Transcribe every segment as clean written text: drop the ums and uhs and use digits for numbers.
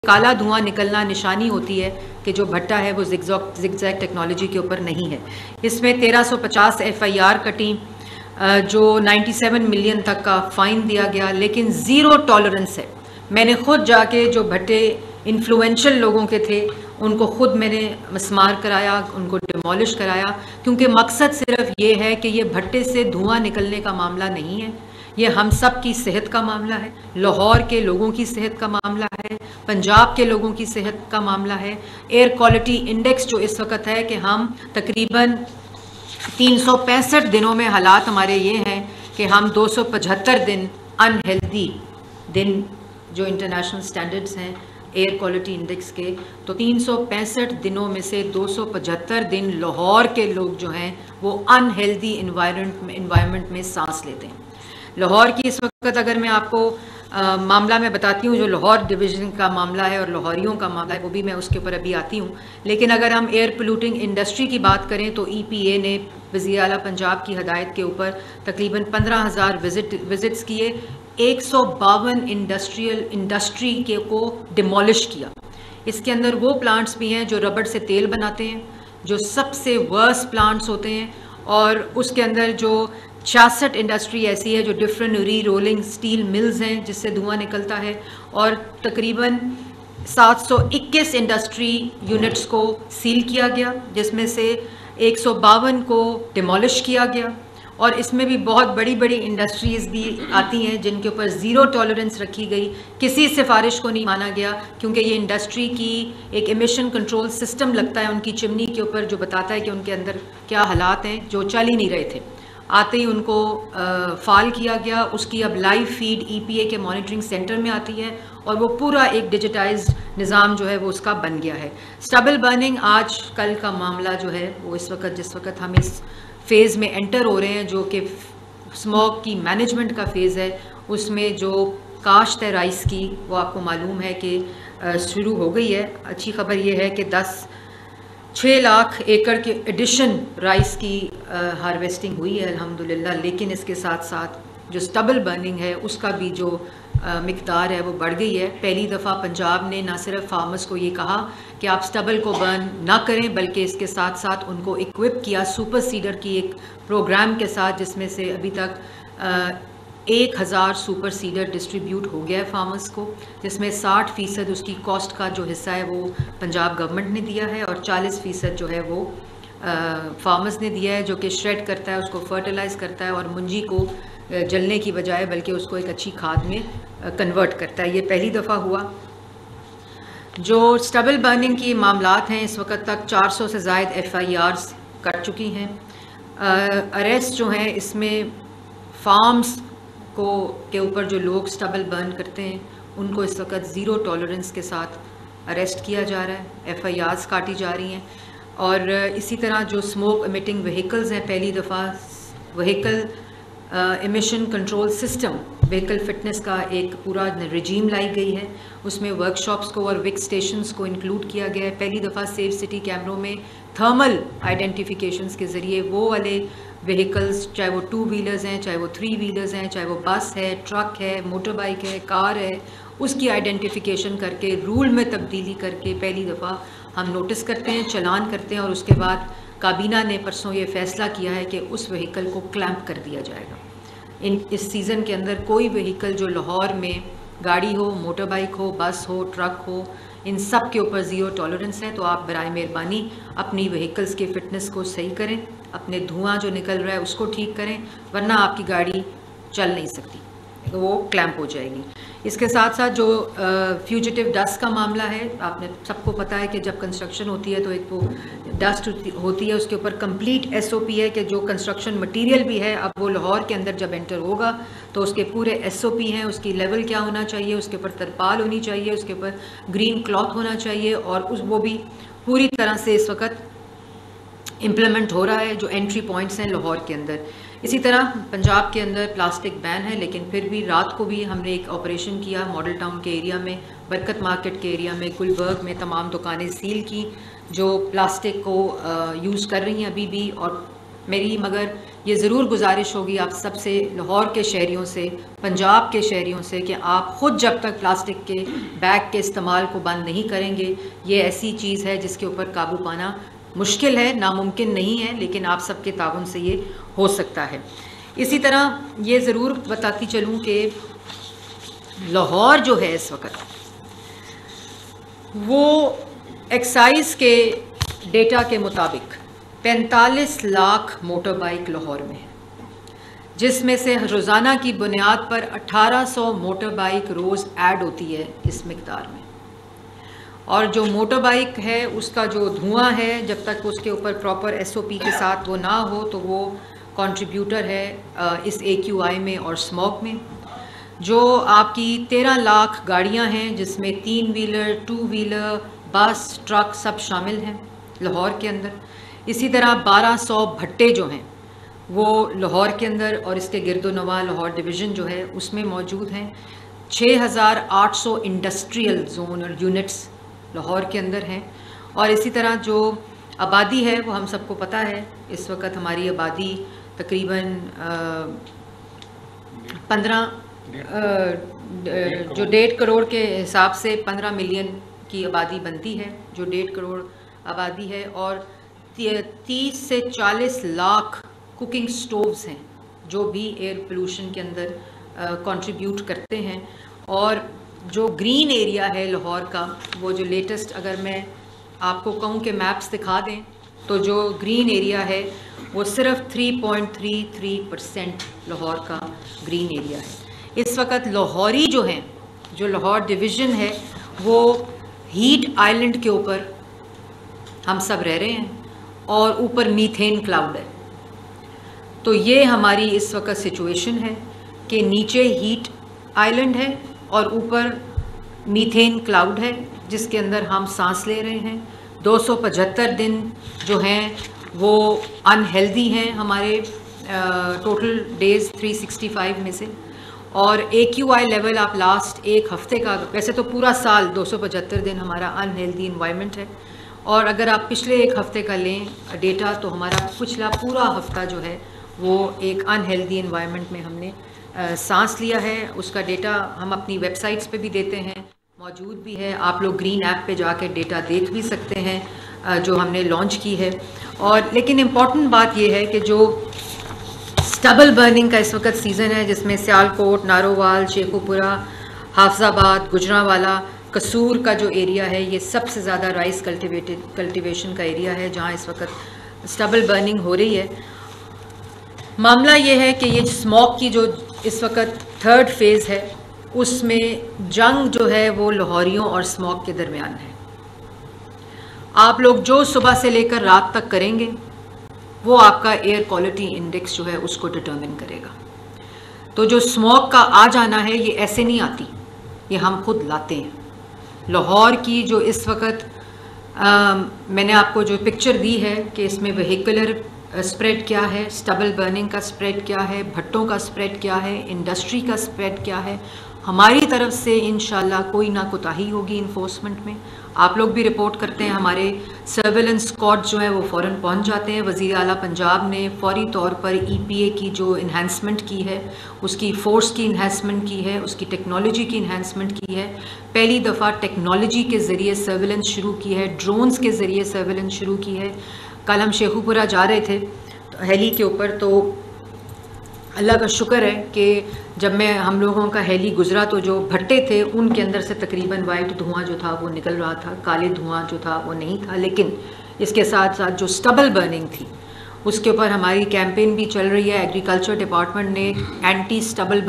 काला धुआं निकलना निशानी होती है कि जो भट्टा है वो जिगजैग टेक्नोलॉजी के ऊपर नहीं है। इसमें 1350 FIR कटी, जो 97 मिलियन तक का फ़ाइन दिया गया, लेकिन ज़ीरो टॉलरेंस है। मैंने ख़ुद जाके जो भट्टे इन्फ्लुएंशियल लोगों के थे उनको ख़ुद मैंने मस्मार कराया, उनको डिमोलिश कराया, क्योंकि मकसद सिर्फ ये है कि ये भट्टे से धुआं निकलने का मामला नहीं है, ये हम सब की सेहत का मामला है, लाहौर के लोगों की सेहत का मामला है, पंजाब के लोगों की सेहत का मामला है। एयर क्वालिटी इंडेक्स जो इस वक्त है कि हम तकरीबन 365 दिनों में हालात हमारे ये हैं कि हम 275 दिन अनहेल्दी दिन, जो इंटरनेशनल स्टैंडर्ड्स हैं एयर क्वालिटी इंडेक्स के, तो 365 दिनों में से 275 दिन लाहौर के लोग जो हैं वो अनहेल्दी इन्वायरमेंट में सांस लेते हैं। लाहौर की इस वक्त अगर मैं आपको मामला मैं बताती हूँ, जो लाहौर डिवीज़न का मामला है और लाहौरियों का मामला है, वो भी मैं उसके ऊपर अभी आती हूँ। लेकिन अगर हम एयर पोल्यूटिंग इंडस्ट्री की बात करें तो EPA ने वज़ीर आला पंजाब की हदायत के ऊपर तकरीबन 15,000 विज़िट्स किए, 152 इंडस्ट्री के को डिमोलिश किया। इसके अंदर वो प्लांट्स भी हैं जो रबड़ से तेल बनाते हैं, जो सबसे वर्स्ट प्लांट्स होते हैं, और उसके अंदर जो 66 इंडस्ट्री ऐसी है जो डिफरेंट री रोलिंग स्टील मिल्स हैं जिससे धुआं निकलता है, और तकरीबन 721 इंडस्ट्री यूनिट्स को सील किया गया, जिसमें से 152 को डिमोलिश किया गया। और इसमें भी बहुत बड़ी बड़ी इंडस्ट्रीज़ भी आती हैं जिनके ऊपर ज़ीरो टॉलरेंस रखी गई, किसी सिफारिश को नहीं माना गया, क्योंकि ये इंडस्ट्री की एक एमिशन कंट्रोल सिस्टम लगता है उनकी चिमनी के ऊपर जो बताता है कि उनके अंदर क्या हालात हैं, जो चल ही नहीं रहे थे। आते ही उनको फाल किया गया। उसकी अब लाइव फीड EPA के मॉनिटरिंग सेंटर में आती है और वो पूरा एक डिजिटाइज्ड निज़ाम जो है वो उसका बन गया है। स्टबल बर्निंग आज कल का मामला जो है वो इस वक्त, जिस वक्त हम इस फेज़ में एंटर हो रहे हैं जो कि स्मॉग की मैनेजमेंट का फेज़ है, उसमें जो काश्त है राइस की वो आपको मालूम है कि शुरू हो गई है। अच्छी खबर ये है कि 6 लाख एकड़ के एडिशन राइस की हार्वेस्टिंग हुई है अल्हम्दुलिल्लाह। लेकिन इसके साथ साथ जो स्टबल बर्निंग है उसका भी जो मिकदार है वो बढ़ गई है। पहली दफ़ा पंजाब ने ना सिर्फ फार्मर्स को ये कहा कि आप स्टबल को बर्न ना करें, बल्कि इसके साथ साथ उनको इक्विप किया सुपर सीडर की एक प्रोग्राम के साथ, जिसमें से अभी तक 1000 सुपर सीडर डिस्ट्रीब्यूट हो गया है फार्मर्स को, जिसमें 60% उसकी कॉस्ट का जो हिस्सा है वो पंजाब गवर्नमेंट ने दिया है और 40% जो है वो फार्मर्स ने दिया है, जो कि श्रेड करता है, उसको फर्टिलाइज़ करता है और मुंजी को जलने की बजाय बल्कि उसको एक अच्छी खाद में कन्वर्ट करता है। ये पहली दफ़ा हुआ। जो स्टबल बर्निंग की मामलात हैं, इस वक्त तक 400 से ज़ायद FIRs कट चुकी हैं। अरेस्ट जो हैं इसमें फार्म्स के ऊपर जो लोग स्टबल बर्न करते हैं उनको इस वक्त ज़ीरो टॉलरेंस के साथ अरेस्ट किया जा रहा है, FIRs काटी जा रही हैं। और इसी तरह जो स्मोक एमिटिंग व्हीकल्स हैं, पहली दफ़ा vehicle emission control system, vehicle fitness का एक पूरा रिजीम लाई गई है। उसमें वर्कशॉप्स को और विक स्टेशंस को इंक्लूड किया गया है। पहली दफ़ा सेफ सिटी कैमरों में थर्मल आइडेंटिफिकेशंस के ज़रिए वो वाले व्हीकल्स, चाहे वो 2 व्हीलर्स हैं, चाहे वो 3 व्हीलर्स हैं, चाहे वो बस है, ट्रक है, मोटर बाइक है, कार है, उसकी आइडेंटिफिकेशन करके रूल में तब्दीली करके पहली दफ़ा हम नोटिस करते हैं, चालान करते हैं। और उसके बाद काबीना ने परसों ये फ़ैसला किया है कि उस व्हीकल को क्लैंप कर दिया जाएगा। इस सीज़न के अंदर कोई व्हीकल जो लाहौर में गाड़ी हो, मोटर बाइक हो, बस हो, ट्रक हो, इन सब के ऊपर ज़ीरो टॉलरेंस है। तो आप बराए मेहरबानी अपनी व्हीकल्स की फ़िटनेस को सही करें, अपने धुआं जो निकल रहा है उसको ठीक करें, वरना आपकी गाड़ी चल नहीं सकती, तो वो क्लैंप हो जाएगी। इसके साथ साथ जो फ्यूजिटिव डस्ट का मामला है, आपने सबको पता है कि जब कंस्ट्रक्शन होती है तो एक वो डस्ट होती है, उसके ऊपर कंप्लीट SOP है कि जो कंस्ट्रक्शन मटेरियल भी है अब वो लाहौर के अंदर जब एंटर होगा तो उसके पूरे SOP हैं, उसकी लेवल क्या होना चाहिए, उसके ऊपर तरपाल होनी चाहिए, उसके ऊपर ग्रीन क्लॉथ होना चाहिए, और वो भी पूरी तरह से इस वक्त इम्प्लीमेंट हो रहा है जो एंट्री पॉइंट्स हैं लाहौर के अंदर। इसी तरह पंजाब के अंदर प्लास्टिक बैन है, लेकिन फिर भी रात को भी हमने एक ऑपरेशन किया मॉडल टाउन के एरिया में, बरकत मार्केट के एरिया में, गुलबर्ग में तमाम दुकानें सील की जो प्लास्टिक को यूज़ कर रही हैं अभी भी, और मेरी मगर ये ज़रूर गुजारिश होगी आप सबसे, लाहौर के शहरियों से, पंजाब के शहरियों से, कि आप ख़ुद जब तक प्लास्टिक के बैग के इस्तेमाल को बंद नहीं करेंगे, ये ऐसी चीज़ है जिसके ऊपर काबू पाना मुश्किल है, नामुमकिन नहीं है, लेकिन आप सबके ताउन से ये हो सकता है। इसी तरह ये ज़रूर बताती चलूँ कि लाहौर जो है इस वक्त, वो एक्साइज़ के डेटा के मुताबिक 45 लाख मोटर बाइक लाहौर में है, जिसमें से रोज़ाना की बुनियाद पर 1800 मोटर बाइक रोज़ ऐड होती है इस मिक़दार में। और जो मोटर बाइक है उसका जो धुआं है, जब तक उसके ऊपर प्रॉपर SOP के साथ वो ना हो तो वो कंट्रीब्यूटर है इस AQI में और स्मॉग में। जो आपकी 13 लाख गाड़ियां हैं, जिसमें 3 व्हीलर, 2 व्हीलर, बस, ट्रक सब शामिल हैं लाहौर के अंदर। इसी तरह 1200 भट्टे जो हैं वो लाहौर के अंदर और इसके गिरदोनवा लाहौर डिवीज़न जो है उसमें मौजूद हैं। 6800 इंडस्ट्रियल जोन और यूनिट्स लाहौर के अंदर हैं। और इसी तरह जो आबादी है वो हम सबको पता है, इस वक्त हमारी आबादी तकरीबन 1.5 करोड़ के हिसाब से 15 मिलियन की आबादी बनती है, जो 1.5 करोड़ आबादी है। और 30 से 40 लाख कुकिंग स्टोव्स हैं जो भी एयर पोल्यूशन के अंदर कंट्रीब्यूट करते हैं। और जो ग्रीन एरिया है लाहौर का, वो जो लेटेस्ट अगर मैं आपको कहूँ कि मैप्स दिखा दें, तो जो ग्रीन एरिया है वो सिर्फ 3.33% लाहौर का ग्रीन एरिया है। इस वक्त लाहौरी जो हैं, जो लाहौर डिवीज़न है, वो हीट आइलैंड के ऊपर हम सब रह रहे हैं और ऊपर मीथेन क्लाउड है। तो ये हमारी इस वक्त सिचुएशन है कि नीचे हीट आइलैंड है और ऊपर मीथेन क्लाउड है, जिसके अंदर हम सांस ले रहे हैं। 275 दिन जो हैं वो अनहेल्दी हैं हमारे टोटल डेज़ 365 में से। और AQI लेवल आप लास्ट एक हफ़्ते का, वैसे तो पूरा साल 275 दिन हमारा अनहेल्दी इन्वायरमेंट है, और अगर आप पिछले एक हफ़्ते का लें डेटा तो हमारा पिछला पूरा हफ़्ता जो है वो एक अनहेल्दी इन्वायरमेंट में हमने सांस लिया है। उसका डेटा हम अपनी वेबसाइट्स पे भी देते हैं, मौजूद भी है, आप लोग ग्रीन ऐप पे जाकर डेटा देख भी सकते हैं जो हमने लॉन्च की है। और लेकिन इम्पॉर्टेंट बात यह है कि जो स्टबल बर्निंग का इस वक्त सीज़न है, जिसमें सियालकोट, नारोवाल, शेखुपुरा, हाफजाबाद, गुजरांवाला, कसूर का जो एरिया है, ये सबसे ज़्यादा राइस कल्टिवेशन का एरिया है जहाँ इस वक्त स्टबल बर्निंग हो रही है। मामला ये है कि ये स्मॉग की जो इस वक्त 3rd फेज़ है, उसमें जंग जो है वो लाहौरियों और स्मॉग के दरमियान है। आप लोग जो सुबह से लेकर रात तक करेंगे वो आपका एयर क्वालिटी इंडेक्स जो है उसको डिटर्मिन करेगा। तो जो स्मॉग का आ जाना है ये ऐसे नहीं आती, ये हम खुद लाते हैं। लाहौर की जो इस वक्त मैंने आपको जो पिक्चर दी है कि इसमें वेहिकुलर स्प्रेड क्या है, स्टबल बर्निंग का स्प्रेड क्या है, भट्टों का स्प्रेड क्या है, इंडस्ट्री का स्प्रेड क्या है, हमारी तरफ से इंशाल्लाह कोई ना कोताही होगी इन्फोर्समेंट में। आप लोग भी रिपोर्ट करते हैं, हमारे सर्वेलेंस स्क्वाड जो है वो फ़ौरन पहुंच जाते हैं। वज़ीर आला पंजाब ने फौरी तौर पर EPA की जो इन्हांसमेंट की है, उसकी फ़ोर्स की इन्हांसमेंट की है, उसकी टेक्नोलॉजी की इन्हांसमेंट की है। पहली दफ़ा टेक्नोलॉजी के ज़रिए सर्वेलेंस शुरू की है, ड्रोन्स के ज़रिए सर्वेलेंस शुरू की है। कल हम शेखुपुरा जा रहे थे तो हेली के ऊपर, तो अल्लाह का शुक्र है कि जब मैं हम लोगों का हेली गुजरा तो जो भट्टे थे उनके अंदर से तकरीबन वाइट धुआं जो था वो निकल रहा था, काले धुआं जो था वो नहीं था। लेकिन इसके साथ साथ जो स्टबल बर्निंग थी उसके ऊपर हमारी कैंपेन भी चल रही है। एग्रीकल्चर डिपार्टमेंट ने एंटी स्टबल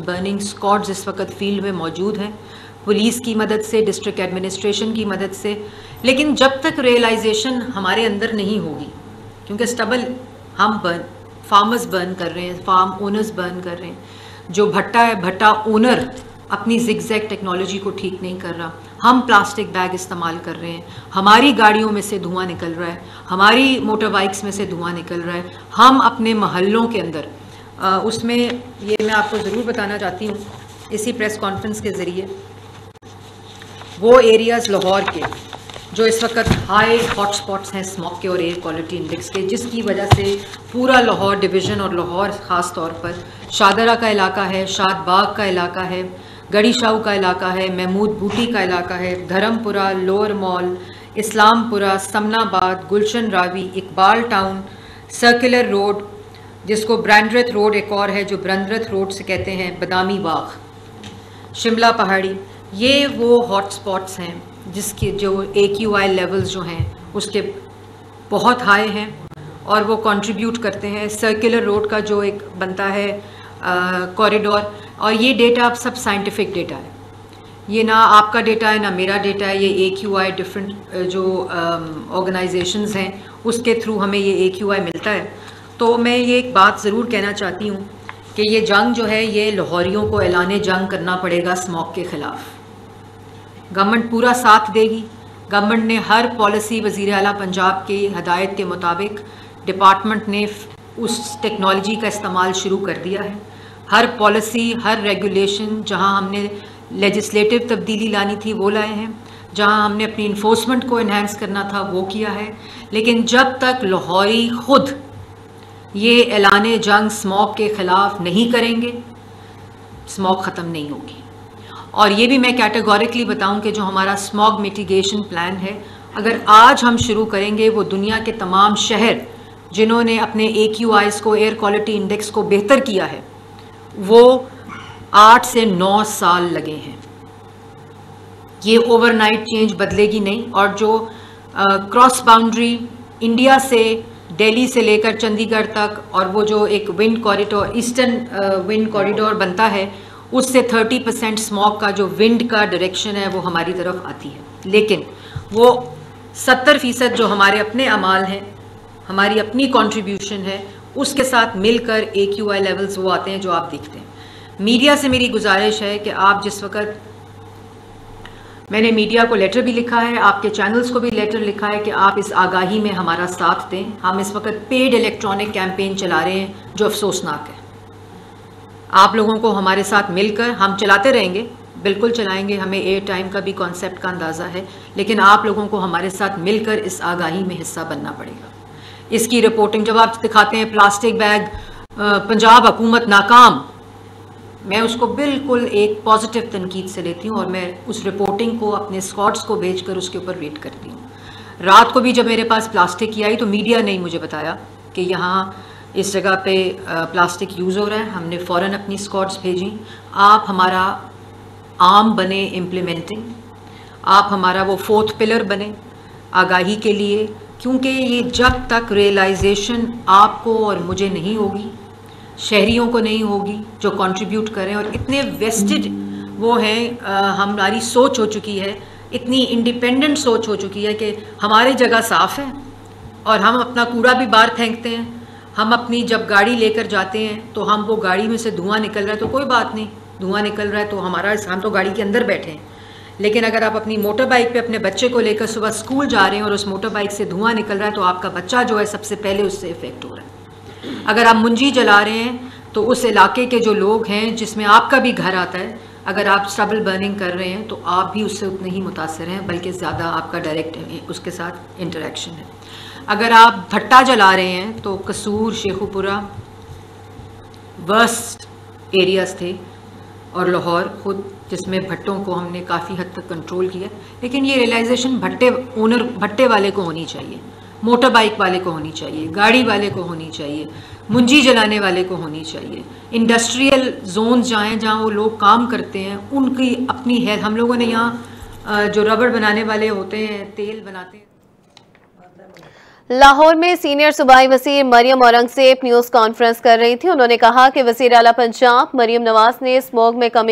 बर्निंग स्क्वाड्स इस वक्त फील्ड में मौजूद हैं, पुलिस की मदद से, डिस्ट्रिक्ट एडमिनिस्ट्रेशन की मदद से। लेकिन जब तक रियलाइजेशन हमारे अंदर नहीं होगी, क्योंकि स्टबल हम फार्मर्स बर्न कर रहे हैं, फार्म ओनर्स बर्न कर रहे हैं, जो भट्टा है भट्टा ओनर अपनी जिगजैग टेक्नोलॉजी को ठीक नहीं कर रहा, हम प्लास्टिक बैग इस्तेमाल कर रहे हैं, हमारी गाड़ियों में से धुआं निकल रहा है, हमारी मोटर बाइक्स में से धुआं निकल रहा है, हम अपने महल्लों के अंदर उसमें ये मैं आपको ज़रूर बताना चाहती हूँ इसी प्रेस कॉन्फ्रेंस के ज़रिए, वो एरियाज़ लाहौर के जो इस वक्त हाई हॉटस्पॉट्स हैं स्मॉग के और एयर क्वालिटी इंडेक्स के, जिसकी वजह से पूरा लाहौर डिवीज़न और लाहौर ख़ास तौर पर शादरा का इलाका है, शादबाग का इलाका है, गड़ी शाहू का इलाका है, महमूद बूटी का इलाका है, Dharampura, Lower Mall, Islampura, Samanabad, Gulshan Ravi, Iqbal Town, Circular Road जिसको ब्रांड्रेथ रोड एक और है जो ब्रंद्रथ रोड से कहते हैं, बदामी बाग, शिमला पहाड़ी, ये वो हॉटस्पॉट्स हैं जिसके जो AQI लेवल्स जो हैं उसके बहुत हाई हैं और वो कंट्रीब्यूट करते हैं। सर्कुलर रोड का जो एक बनता है कॉरिडोर, और ये डेटा अब सब साइंटिफिक डेटा है, ये ना आपका डेटा है ना मेरा डेटा है, ये AQI डिफरेंट जो ऑर्गेनाइजेशंस हैं उसके थ्रू हमें ये AQI मिलता है। तो मैं ये एक बात ज़रूर कहना चाहती हूँ कि ये जंग जो है ये लाहौरियों को ऐलाने जंग करना पड़ेगा स्मॉग के ख़िलाफ़। गवर्नमेंट पूरा साथ देगी। गवर्नमेंट ने हर पॉलिसी वज़ीर आला पंजाब की हदायत के मुताबिक डिपार्टमेंट ने उस टेक्नोलॉजी का इस्तेमाल शुरू कर दिया है। हर पॉलिसी, हर रेगुलेशन, जहां हमने लेजिस्लेटिव तब्दीली लानी थी वो लाए हैं, जहां हमने अपनी इन्फोर्समेंट को इन्हेंस करना था वो किया है। लेकिन जब तक लाहौरी खुद ये ऐलाने जंग स्मॉग के ख़िलाफ़ नहीं करेंगे, स्मॉग ख़त्म नहीं होगी। और ये भी मैं कैटेगोरिकली बताऊं कि जो हमारा स्मॉग मिटिगेशन प्लान है, अगर आज हम शुरू करेंगे, वो दुनिया के तमाम शहर जिन्होंने अपने AQIs को, एयर क्वालिटी इंडेक्स को बेहतर किया है, वो 8 से 9 साल लगे हैं। ये ओवरनाइट चेंज बदलेगी नहीं। और जो क्रॉस बाउंड्री इंडिया से, दिल्ली से लेकर चंडीगढ़ तक, और वो जो एक wind corridor, eastern wind corridor बनता है, उससे 30% स्मॉग का जो विंड का डायरेक्शन है वो हमारी तरफ आती है। लेकिन वो 70% जो हमारे अपने अमाल हैं, हमारी अपनी कंट्रीब्यूशन है, उसके साथ मिलकर AQI लेवल्स वो आते हैं जो आप देखते हैं। मीडिया से मेरी गुजारिश है कि आप जिस वक्त, मैंने मीडिया को लेटर भी लिखा है, आपके चैनल्स को भी लेटर लिखा है कि आप इस आगाही में हमारा साथ दें। हम इस वक्त पेड इलेक्ट्रॉनिक कैंपेन चला रहे हैं जो अफसोसनाक है। आप लोगों को हमारे साथ मिलकर हम चलाते रहेंगे, बिल्कुल चलाएंगे, हमें एयर टाइम का भी कॉन्सेप्ट का अंदाज़ा है, लेकिन आप लोगों को हमारे साथ मिलकर इस आगाही में हिस्सा बनना पड़ेगा। इसकी रिपोर्टिंग जब आप दिखाते हैं प्लास्टिक बैग, पंजाब हुकूमत नाकाम, मैं उसको बिल्कुल एक पॉजिटिव तनकीद से लेती हूँ और मैं उस रिपोर्टिंग को अपने स्क्वाड्स को भेजकर उसके ऊपर वेट करती हूँ। रात को भी जब मेरे पास प्लास्टिक की आई तो मीडिया ने मुझे बताया कि यहाँ इस जगह पे प्लास्टिक यूज़ हो रहा है, हमने फ़ौरन अपनी स्क्वाड्स भेजी। आप हमारा आर्म बने इम्प्लीमेंटिंग, आप हमारा वो 4th पिलर बने आगाही के लिए, क्योंकि ये जब तक रियलाइजेशन आपको और मुझे नहीं होगी, शहरियों को नहीं होगी जो कंट्रीब्यूट करें, और इतने वेस्टेड वो हैं, हमारी सोच हो चुकी है, इतनी इंडिपेंडेंट सोच हो चुकी है कि हमारी जगह साफ़ है और हम अपना कूड़ा भी बाहर फेंकते हैं। हम अपनी जब गाड़ी लेकर जाते हैं तो हम वो गाड़ी में से धुआं निकल रहा है तो कोई बात नहीं, धुआं निकल रहा है तो हम तो गाड़ी के अंदर बैठे हैं। लेकिन अगर आप अपनी मोटर बाइक पे अपने बच्चे को लेकर सुबह स्कूल जा रहे हैं और उस मोटर बाइक से धुआं निकल रहा है तो आपका बच्चा जो है सबसे पहले उससे इफ़ेक्ट हो रहा है। अगर आप मुंजी जला रहे हैं तो उस इलाके के जो लोग हैं जिसमें आपका भी घर आता है, अगर आप स्टबल बर्निंग कर रहे हैं तो आप भी उससे उतने ही मुतासर हैं, बल्कि ज़्यादा आपका डायरेक्ट उसके साथ इंटरेक्शन है। अगर आप भट्टा जला रहे हैं तो कसूर, शेखुपुरा वर्स्ट एरियाज़ थे, और लाहौर खुद, जिसमें भट्टों को हमने काफ़ी हद तक कंट्रोल किया। लेकिन ये रियलाइजेशन भट्टे वाले को होनी चाहिए, मोटर बाइक वाले को होनी चाहिए, गाड़ी वाले को होनी चाहिए, मुंजी जलाने वाले को होनी चाहिए। इंडस्ट्रियल जोन्स जहाँ वो लोग काम करते हैं उनकी अपनी है। हम लोगों ने यहाँ जो रबड़ बनाने वाले होते हैं, तेल बनाते हैं। लाहौर में सीनियर सूबाई वज़ीर मरियम औरंगज़ेब न्यूज़ कॉन्फ्रेंस कर रही थी। उन्होंने कहा कि वज़ीर आला पंजाब मरियम नवाज़ ने स्मॉग में कमी